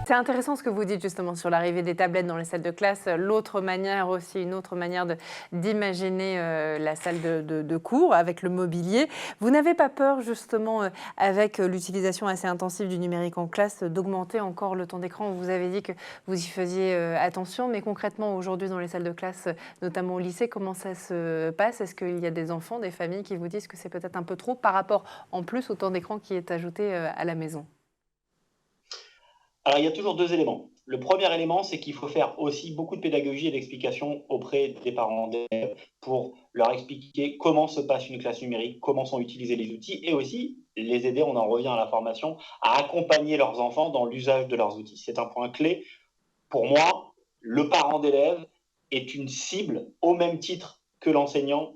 C'est intéressant ce que vous dites justement sur l'arrivée des tablettes dans les salles de classe. L'autre manière aussi, une autre manière d'imaginer la salle de cours avec le mobilier. Vous n'avez pas peur justement avec l'utilisation assez intensive du numérique en classe d'augmenter encore le temps d'écran? Vous avez dit que vous y faisiez attention, mais concrètement aujourd'hui dans les salles de classe, notamment au lycée, comment ça se passe? Est-ce qu'il y a des enfants, des familles qui vous disent que c'est peut-être un peu trop par rapport en plus au temps d'écran qui est ajouté à la maison? Alors, il y a toujours deux éléments. Le premier élément, c'est qu'il faut faire aussi beaucoup de pédagogie et d'explication auprès des parents d'élèves pour leur expliquer comment se passe une classe numérique, comment sont utilisés les outils et aussi les aider, on en revient à la formation, à accompagner leurs enfants dans l'usage de leurs outils. C'est un point clé. Pour moi, le parent d'élève est une cible au même titre que l'enseignant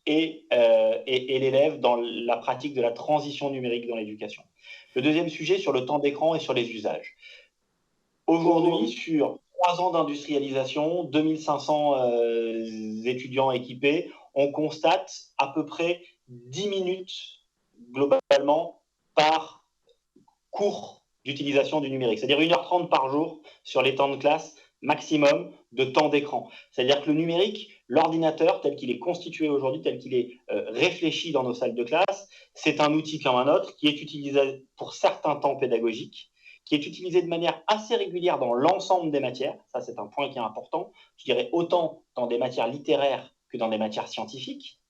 et l'élève dans la pratique de la transition numérique dans l'éducation. Le deuxième sujet sur le temps d'écran et sur les usages. Aujourd'hui, sur 3 ans d'industrialisation, 2500 étudiants équipés, on constate à peu près 10 minutes globalement par cours d'utilisation du numérique. C'est-à-dire 1h30 par jour sur les temps de classe maximum de temps d'écran. C'est-à-dire que le numérique, l'ordinateur tel qu'il est constitué aujourd'hui, tel qu'il est réfléchi dans nos salles de classe, c'est un outil comme un autre qui est utilisé pour certains temps pédagogiques, qui est utilisé de manière assez régulière dans l'ensemble des matières. Ça, c'est un point qui est important. Je dirais autant dans des matières littéraires que dans des matières scientifiques,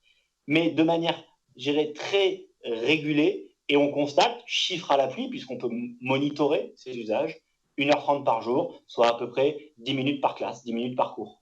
mais de manière, je dirais, très régulée. Et on constate, chiffre à l'appui, puisqu'on peut monitorer ces usages, 1h30 par jour, soit à peu près 10 minutes par classe, 10 minutes par cours.